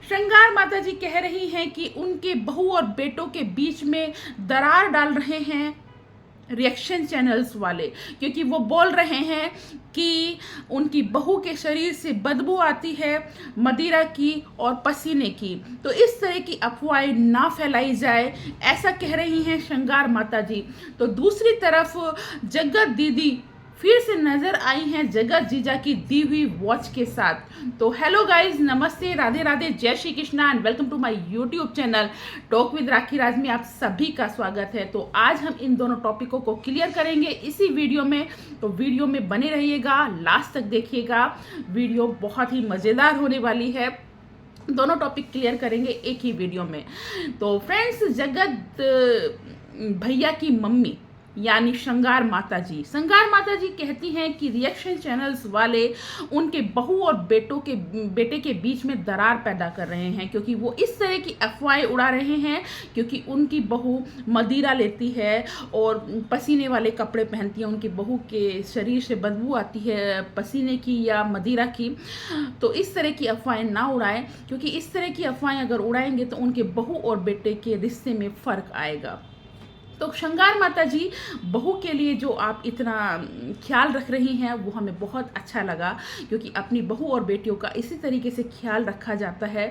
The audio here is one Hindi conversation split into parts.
श्रृंगार माता जी कह रही हैं कि उनके बहू और बेटों के बीच में दरार डाल रहे हैं रिएक्शन चैनल्स वाले, क्योंकि वो बोल रहे हैं कि उनकी बहू के शरीर से बदबू आती है मदिरा की और पसीने की। तो इस तरह की अफवाहें ना फैलाई जाए, ऐसा कह रही हैं श्रृंगार माता जी। तो दूसरी तरफ जगत दीदी फिर से नजर आई हैं जगत जीजा की दी हुई वॉच के साथ। तो हेलो गाइज, नमस्ते, राधे राधे, जय Shri Krishna and welcome to my YouTube channel talk with Rakhi Raj में आप सभी का स्वागत है। तो आज हम इन दोनों टॉपिकों को क्लियर करेंगे इसी वीडियो में। तो वीडियो में बने रहिएगा, लास्ट तक देखिएगा, वीडियो बहुत ही मज़ेदार होने वाली है। दोनों टॉपिक क्लियर करेंगे एक ही वीडियो में। तो फ्रेंड्स, जगत भैया की मम्मी यानी श्रृंगार माता जी कहती हैं कि रिएक्शन चैनल्स वाले उनके बहू और बेटे के बीच में दरार पैदा कर रहे हैं, क्योंकि वो इस तरह की अफवाहें उड़ा रहे हैं क्योंकि उनकी बहू मदिरा लेती है और पसीने वाले कपड़े पहनती है। उनकी बहू के शरीर से बदबू आती है पसीने की या मदिरा की। तो इस तरह की अफवाहें ना उड़ाएं, क्योंकि इस तरह की अफवाहें अगर उड़ाएंगे तो उनके बहू और बेटे के रिश्ते में फ़र्क आएगा। तो श्रृंगार माता जी, बहू के लिए जो आप इतना ख्याल रख रही हैं वो हमें बहुत अच्छा लगा, क्योंकि अपनी बहू और बेटियों का इसी तरीके से ख्याल रखा जाता है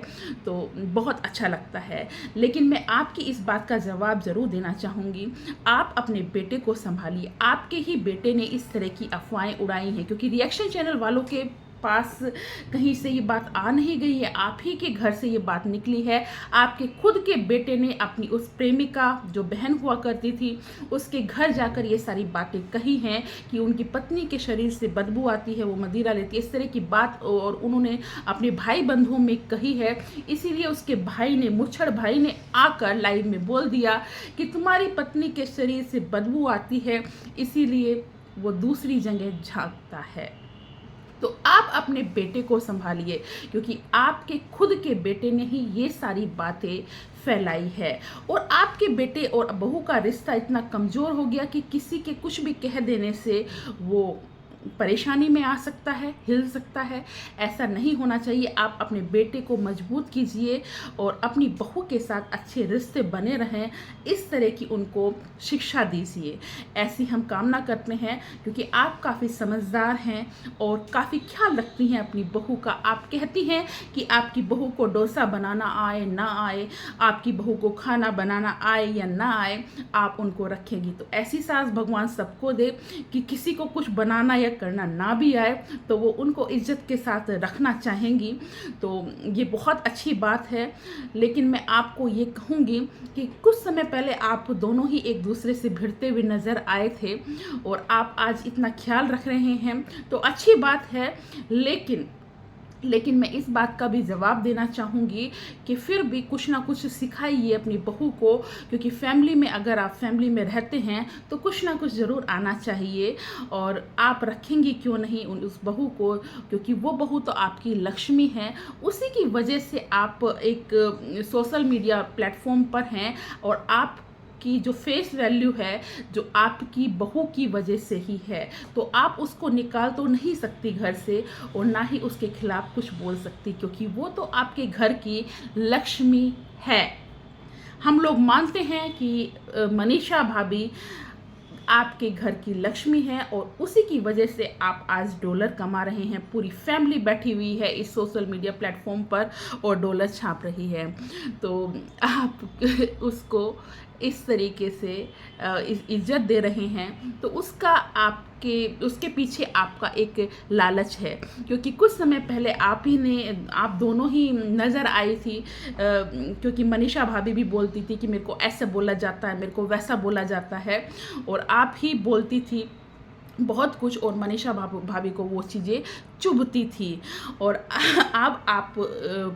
तो बहुत अच्छा लगता है। लेकिन मैं आपकी इस बात का जवाब ज़रूर देना चाहूँगी, आप अपने बेटे को संभालिए। आपके ही बेटे ने इस तरह की अफवाहें उड़ाई हैं, क्योंकि रिएक्शन चैनल वालों के पास कहीं से ये बात आ नहीं गई है, आप ही के घर से ये बात निकली है। आपके खुद के बेटे ने अपनी उस प्रेमिका जो बहन हुआ करती थी उसके घर जाकर ये सारी बातें कही हैं कि उनकी पत्नी के शरीर से बदबू आती है, वो मदिरा लेती है, इस तरह की बात और उन्होंने अपने भाई बंधुओं में कही है। इसीलिए उसके भाई ने, मुच्छड़ भाई ने आकर लाइव में बोल दिया कि तुम्हारी पत्नी के शरीर से बदबू आती है, इसीलिए वो दूसरी जगह झांकता है। तो आप अपने बेटे को संभालिए, क्योंकि आपके खुद के बेटे ने ही ये सारी बातें फैलाई है। और आपके बेटे और बहू का रिश्ता इतना कमज़ोर हो गया कि किसी के कुछ भी कह देने से वो परेशानी में आ सकता है, हिल सकता है। ऐसा नहीं होना चाहिए। आप अपने बेटे को मजबूत कीजिए और अपनी बहू के साथ अच्छे रिश्ते बने रहें, इस तरह की उनको शिक्षा दीजिए। ऐसी हम कामना करते हैं, क्योंकि आप काफ़ी समझदार हैं और काफ़ी ख्याल रखती हैं अपनी बहू का। आप कहती हैं कि आपकी बहू को डोसा बनाना आए ना आए, आपकी बहू को खाना बनाना आए या ना आए, आप उनको रखेंगी। तो ऐसी सास भगवान सबको दे कि किसी को कुछ बनाना या करना ना भी आए तो वो उनको इज्जत के साथ रखना चाहेंगी। तो ये बहुत अच्छी बात है। लेकिन मैं आपको ये कहूँगी कि कुछ समय पहले आप दोनों ही एक दूसरे से भिड़ते हुए नज़र आए थे और आप आज इतना ख्याल रख रहे हैं तो अच्छी बात है। लेकिन मैं इस बात का भी जवाब देना चाहूँगी कि फिर भी कुछ ना कुछ सिखाइए अपनी बहू को, क्योंकि फैमिली में, अगर आप फैमिली में रहते हैं तो कुछ ना कुछ ज़रूर आना चाहिए। और आप रखेंगी क्यों नहीं उस बहू को, क्योंकि वो बहू तो आपकी लक्ष्मी है। उसी की वजह से आप एक सोशल मीडिया प्लेटफॉर्म पर हैं और आप की जो फेस वैल्यू है जो आपकी बहू की वजह से ही है। तो आप उसको निकाल तो नहीं सकती घर से और ना ही उसके खिलाफ कुछ बोल सकती, क्योंकि वो तो आपके घर की लक्ष्मी है। हम लोग मानते हैं कि मनीषा भाभी आपके घर की लक्ष्मी है और उसी की वजह से आप आज डॉलर कमा रहे हैं। पूरी फैमिली बैठी हुई है इस सोशल मीडिया प्लेटफॉर्म पर और डॉलर छाप रही है। तो आप उसको इस तरीके से इज्जत दे रहे हैं तो उसके पीछे आपका एक लालच है, क्योंकि कुछ समय पहले आप दोनों ही नज़र आई थी, क्योंकि मनीषा भाभी भी बोलती थी कि मेरे को ऐसा बोला जाता है, मेरे को वैसा बोला जाता है, और आप ही बोलती थी बहुत कुछ और मनीषा भाभी को वो चीज़ें चुभती थी। और अब आप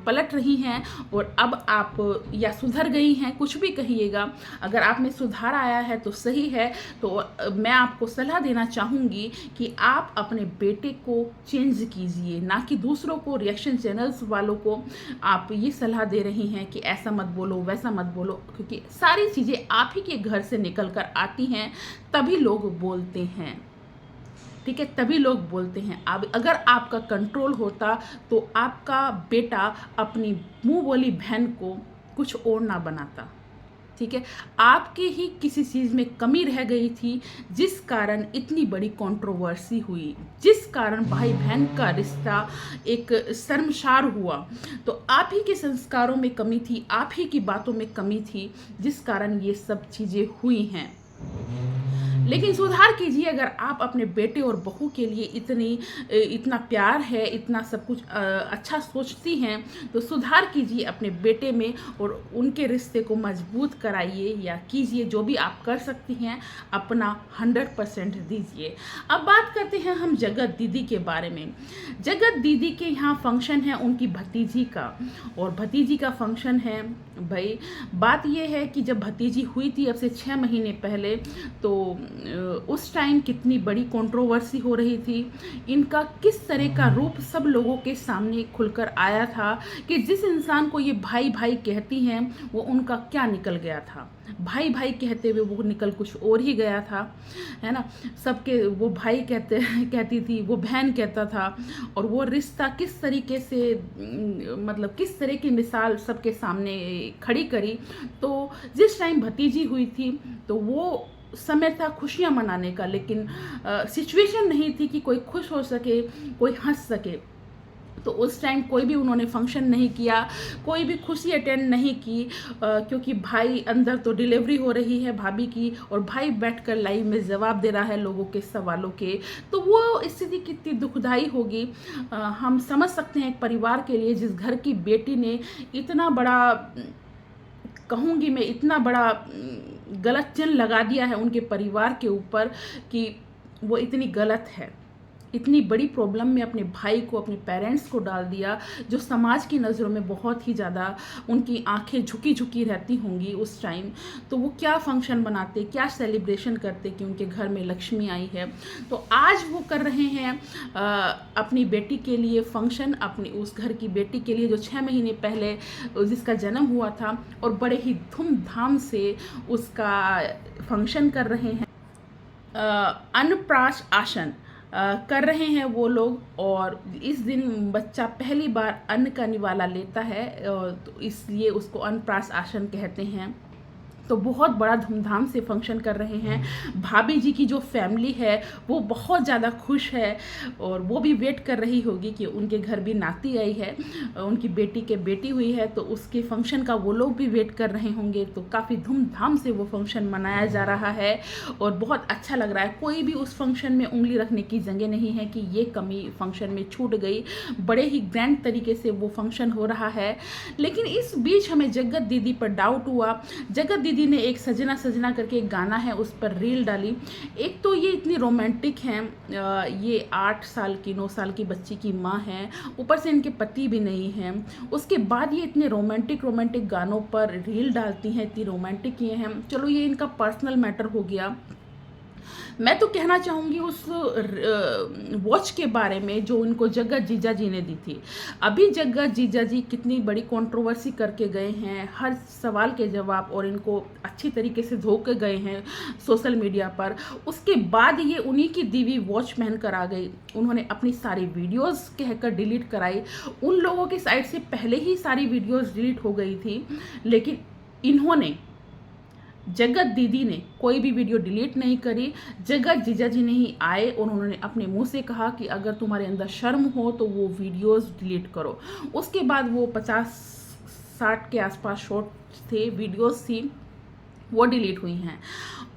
पलट रही हैं और अब आप या सुधर गई हैं, कुछ भी कहिएगा। अगर आप में सुधार आया है तो सही है। तो मैं आपको सलाह देना चाहूँगी कि आप अपने बेटे को चेंज कीजिए, ना कि दूसरों को, रिएक्शन चैनल्स वालों को आप ये सलाह दे रही हैं कि ऐसा मत बोलो, वैसा मत बोलो, क्योंकि सारी चीज़ें आप ही के घर से निकल कर आती हैं, तभी लोग बोलते हैं। ठीक है, तभी लोग बोलते हैं। अब अगर आपका कंट्रोल होता तो आपका बेटा अपनी मुंह बोली बहन को कुछ और ना बनाता। ठीक है, आपकी ही किसी चीज़ में कमी रह गई थी जिस कारण इतनी बड़ी कंट्रोवर्सी हुई, जिस कारण भाई बहन का रिश्ता एक शर्मसार हुआ। तो आप ही के संस्कारों में कमी थी, आप ही की बातों में कमी थी, जिस कारण ये सब चीज़ें हुई हैं। लेकिन सुधार कीजिए। अगर आप अपने बेटे और बहू के लिए इतना प्यार है, इतना सब कुछ अच्छा सोचती हैं, तो सुधार कीजिए अपने बेटे में और उनके रिश्ते को मजबूत कराइए या कीजिए। जो भी आप कर सकती हैं अपना 100% दीजिए। अब बात करते हैं हम जगत दीदी के बारे में। जगत दीदी के यहाँ फंक्शन है उनकी भतीजी का, और भतीजी का फंक्शन है भाई। बात यह है कि जब भतीजी हुई थी अब से 6 महीने पहले, तो उस टाइम कितनी बड़ी कंट्रोवर्सी हो रही थी। इनका किस तरह का रूप सब लोगों के सामने खुलकर आया था कि जिस इंसान को ये भाई भाई कहती हैं वो उनका क्या निकल गया था। भाई भाई कहते हुए वो निकल कुछ और ही गया था, है ना। सबके वो भाई कहती थी, वो बहन कहता था, और वो रिश्ता किस तरीके से मतलब किस तरह की मिसाल सबके सामने खड़ी करी। तो जिस टाइम भतीजी हुई थी तो वो समय था खुशियां मनाने का, लेकिन सिचुएशन नहीं थी कि कोई खुश हो सके, कोई हंस सके। तो उस टाइम कोई भी उन्होंने फंक्शन नहीं किया, कोई भी खुशी अटेंड नहीं की, क्योंकि भाई अंदर तो डिलीवरी हो रही है भाभी की, और भाई बैठकर लाइव में जवाब दे रहा है लोगों के सवालों के। तो वो स्थिति कितनी दुखदाई होगी हम समझ सकते हैं एक परिवार के लिए, जिस घर की बेटी ने इतना बड़ा, कहूँगी मैं, इतना बड़ा गलत चिन्ह लगा दिया है उनके परिवार के ऊपर कि वो इतनी गलत है, इतनी बड़ी प्रॉब्लम में अपने भाई को, अपने पेरेंट्स को डाल दिया, जो समाज की नज़रों में बहुत ही ज़्यादा उनकी आंखें झुकी झुकी रहती होंगी उस टाइम। तो वो क्या फंक्शन बनाते, क्या सेलिब्रेशन करते कि उनके घर में लक्ष्मी आई है। तो आज वो कर रहे हैं अपनी बेटी के लिए फंक्शन, अपनी उस घर की बेटी के लिए जो 6 महीने पहले जिसका जन्म हुआ था, और बड़े ही धूमधाम से उसका फंक्शन कर रहे हैं। अन्नप्राश आसन कर रहे हैं वो लोग, और इस दिन बच्चा पहली बार अन्न का निवाला लेता है, तो इसलिए उसको अन्नप्राश आसन कहते हैं। तो बहुत बड़ा धूमधाम से फंक्शन कर रहे हैं। भाभी जी की जो फैमिली है वो बहुत ज़्यादा खुश है, और वो भी वेट कर रही होगी कि उनके घर भी नाती आई है, उनकी बेटी के बेटी हुई है, तो उसके फंक्शन का वो लोग भी वेट कर रहे होंगे। तो काफ़ी धूमधाम से वो फंक्शन मनाया जा रहा है और बहुत अच्छा लग रहा है। कोई भी उस फंक्शन में उंगली रखने की जगह नहीं है कि ये कमी फंक्शन में छूट गई। बड़े ही ग्रैंड तरीके से वो फंक्शन हो रहा है। लेकिन इस बीच हमें जगत दीदी पर डाउट हुआ। जगत दीदी ने एक सजना सजना करके एक गाना है उस पर रील डाली। एक तो ये इतनी रोमांटिक हैं, ये 8 साल की 9 साल की बच्ची की माँ हैं, ऊपर से इनके पति भी नहीं हैं। उसके बाद ये इतने रोमांटिक गानों पर रील डालती हैं, इतनी रोमांटिक ये हैं। चलो ये इनका पर्सनल मैटर हो गया। मैं तो कहना चाहूँगी उस वॉच के बारे में जो उनको जगत जीजा जी ने दी थी। अभी जगत जीजा जी कितनी बड़ी कंट्रोवर्सी करके गए हैं, हर सवाल के जवाब, और इनको अच्छी तरीके से धो के गए हैं सोशल मीडिया पर। उसके बाद ये उन्हीं की दी हुई वॉच पहन कर आ गई। उन्होंने अपनी सारी वीडियोस कहकर डिलीट कराई। उन लोगों की साइड से पहले ही सारी वीडियोस डिलीट हो गई थी, लेकिन इन्होंने, जगत दीदी ने कोई भी वीडियो डिलीट नहीं करी। जगत जीजा जी ने ही आए और उन्होंने अपने मुंह से कहा कि अगर तुम्हारे अंदर शर्म हो तो वो वीडियोस डिलीट करो। उसके बाद वो 50-60 के आसपास शॉर्ट्स थे, वीडियोस थी, वो डिलीट हुई हैं।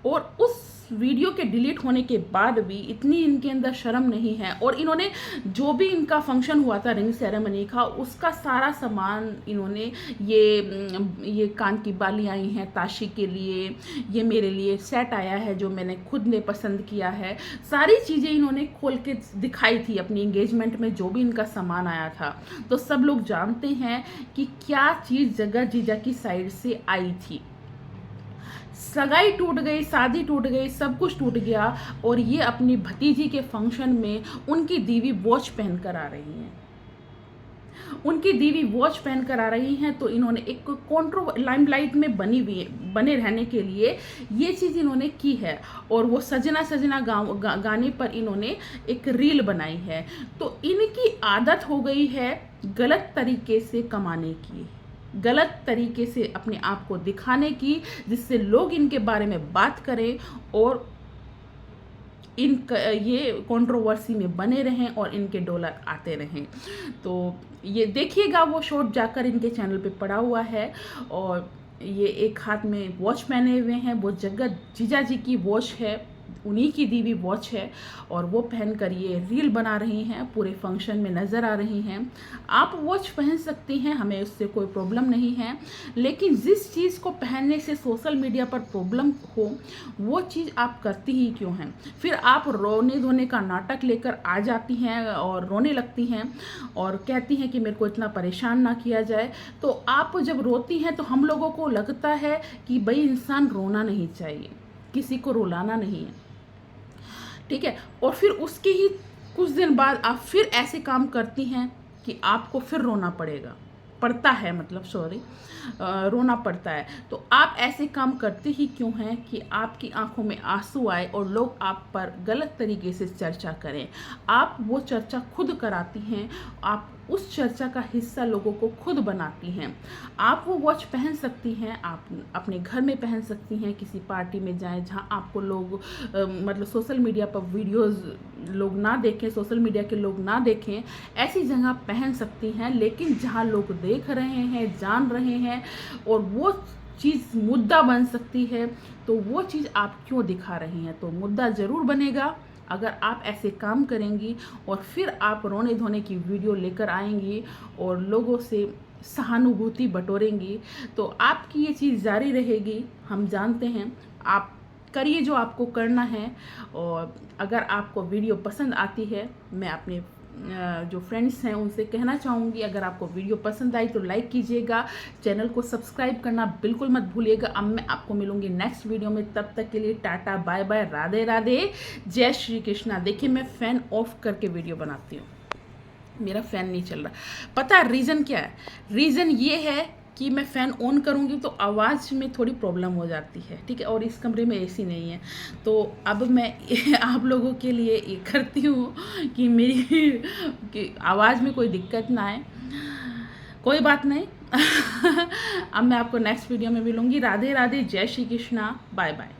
और उस वीडियो के डिलीट होने के बाद भी इतनी इनके अंदर शर्म नहीं है। और इन्होंने जो भी इनका फंक्शन हुआ था रिंग सेरेमनी का, उसका सारा सामान इन्होंने, ये कान की बाली आई हैं ताशी के लिए, ये मेरे लिए सेट आया है जो मैंने खुद ने पसंद किया है, सारी चीज़ें इन्होंने खोल के दिखाई थी अपनी एंगेजमेंट में जो भी इनका सामान आया था। तो सब लोग जानते हैं कि क्या चीज़ जगत जीजा की साइड से आई थी। सगाई टूट गई, शादी टूट गई, सब कुछ टूट गया, और ये अपनी भतीजी के फंक्शन में उनकी दीवी वॉच पहनकर आ रही हैं। उनकी दीवी वॉच पहन कर आ रही हैं, तो इन्होंने एक लाइमलाइट में बने रहने के लिए ये चीज़ इन्होंने की है। और वो सजना सजना गाने पर इन्होंने एक रील बनाई है। तो इनकी आदत हो गई है गलत तरीके से कमाने की, गलत तरीके से अपने आप को दिखाने की, जिससे लोग इनके बारे में बात करें और ये कंट्रोवर्सी में बने रहें और इनके डॉलर आते रहें। तो ये देखिएगा, वो शॉट जाकर इनके चैनल पे पड़ा हुआ है और ये एक हाथ में वॉच पहने हुए हैं। वो जगत जीजा जी की वॉच है, उन्हीं की दी हुई वॉच है और वो पहनकर ये रील बना रही हैं, पूरे फंक्शन में नज़र आ रही हैं। आप वॉच पहन सकती हैं, हमें उससे कोई प्रॉब्लम नहीं है, लेकिन जिस चीज़ को पहनने से सोशल मीडिया पर प्रॉब्लम हो वो चीज़ आप करती ही क्यों हैं? फिर आप रोने धोने का नाटक लेकर आ जाती हैं और रोने लगती हैं और कहती हैं कि मेरे को इतना परेशान ना किया जाए। तो आप जब रोती हैं तो हम लोगों को लगता है कि भाई इंसान रोना नहीं चाहिए, किसी को रुलाना नहीं है, ठीक है। और फिर उसके ही कुछ दिन बाद आप फिर ऐसे काम करती हैं कि आपको फिर रोना पड़ता है, मतलब सॉरी, रोना पड़ता है। तो आप ऐसे काम करते ही क्यों हैं कि आपकी आंखों में आंसू आए और लोग आप पर गलत तरीके से चर्चा करें? आप वो चर्चा खुद कराती हैं, आप उस चर्चा का हिस्सा लोगों को खुद बनाती हैं। आप वो वॉच पहन सकती हैं, आप अपने घर में पहन सकती हैं, किसी पार्टी में जाएं जहां आपको लोग मतलब सोशल मीडिया पर वीडियोस लोग ना देखें, सोशल मीडिया के लोग ना देखें, ऐसी जगह पहन सकती हैं। लेकिन जहां लोग देख रहे हैं, जान रहे हैं और वो चीज़ मुद्दा बन सकती है, तो वो चीज़ आप क्यों दिखा रही हैं? तो मुद्दा ज़रूर बनेगा अगर आप ऐसे काम करेंगी और फिर आप रोने धोने की वीडियो लेकर आएंगी और लोगों से सहानुभूति बटोरेंगी, तो आपकी ये चीज़ जारी रहेगी। हम जानते हैं, आप करिए जो आपको करना है। और अगर आपको वीडियो पसंद आती है, मैं अपने जो फ्रेंड्स हैं उनसे कहना चाहूँगी, अगर आपको वीडियो पसंद आई तो लाइक कीजिएगा, चैनल को सब्सक्राइब करना बिल्कुल मत भूलिएगा। अब मैं आपको मिलूँगी नेक्स्ट वीडियो में, तब तक के लिए tata bye bye, Radhe Radhe, जय श्री कृष्णा। देखिए मैं फ़ैन ऑफ करके वीडियो बनाती हूँ, मेरा फ़ैन नहीं चल रहा। पता है रीज़न क्या है? रीज़न ये है कि मैं फ़ैन ऑन करूँगी तो आवाज़ में थोड़ी प्रॉब्लम हो जाती है, ठीक है। और इस कमरे में एसी नहीं है, तो अब मैं आप लोगों के लिए ये करती हूँ कि मेरी कि आवाज़ में कोई दिक्कत ना आए। कोई बात नहीं। अब मैं आपको नेक्स्ट वीडियो में मिलूँगी। राधे राधे, जय श्री कृष्णा, बाय बाय।